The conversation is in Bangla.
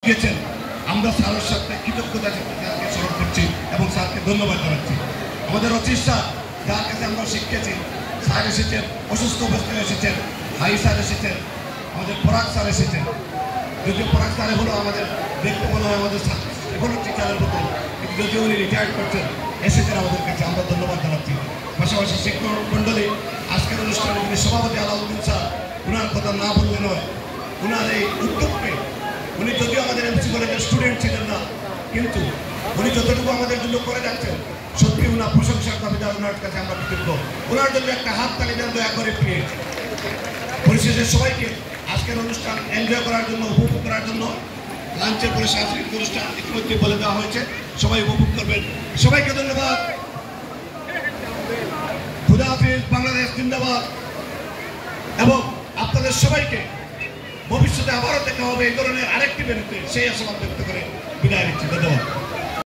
দিয়েছেন। আমরা স্যারের সাথে কৃতজ্ঞতা স্যারকে স্মরণ করছি এবং স্যারকে ধন্যবাদ জানাচ্ছি। আমাদের অচিত স্যার, যার কাছে আমরা শিখেছি, স্যার এসেছেন, অসুস্থ অবস্থায় এসেছেন, হাই স্যার এসেছেন, আমাদের পরাগ স্যার এসেছেন। যদিও পরাগ স্যার হলো আমাদের দেখতে মনে হয় আমাদের এখনো টিচারের মতো, কিন্তু যদিও উনি রিটায়ার্ড করছেন, এসেছেন আমাদের কাছে, আমরা ধন্যবাদ জানাচ্ছি। পাশাপাশি শিক্ষক মণ্ডলী, আজকের অনুষ্ঠানে যিনি সভাপতি আলাউদ্দিন স্যার, ওনার কথা না বললে নয়। ওনার এই উদ্যোগকে, উনি যদিও আমাদের এমসি কলেজের স্টুডেন্ট ছিলেন না, কিন্তু উনি যতটুকু আমাদের জন্য করে যাচ্ছেন, সত্যি ওনার প্রশংসার দাবিদার, ওনার কাছে আমরা কৃতজ্ঞ। ওনার জন্য একটা হাত তালি দেন দয়া করে প্লিজ। পরিশেষে সবাইকে আজকের অনুষ্ঠান এনজয় করার জন্য, উপভোগ করার জন্য, লাঞ্চের পরে সাংস্কৃতিক অনুষ্ঠান ইতিমধ্যে বলে দেওয়া হয়েছে, সবাই উপভোগ করবেন। সবাইকে ধন্যবাদ। খুদা হাফিজ, বাংলাদেশ জিন্দাবাদ। এবং আপনাদের সবাইকে ভবিষ্যতে আবারও দেখা হবে এই ধরনের আরেকটি বেরোতে, সেই আশাবাদ ব্যক্ত করে বিদায় নিচ্ছি। ধন্যবাদ।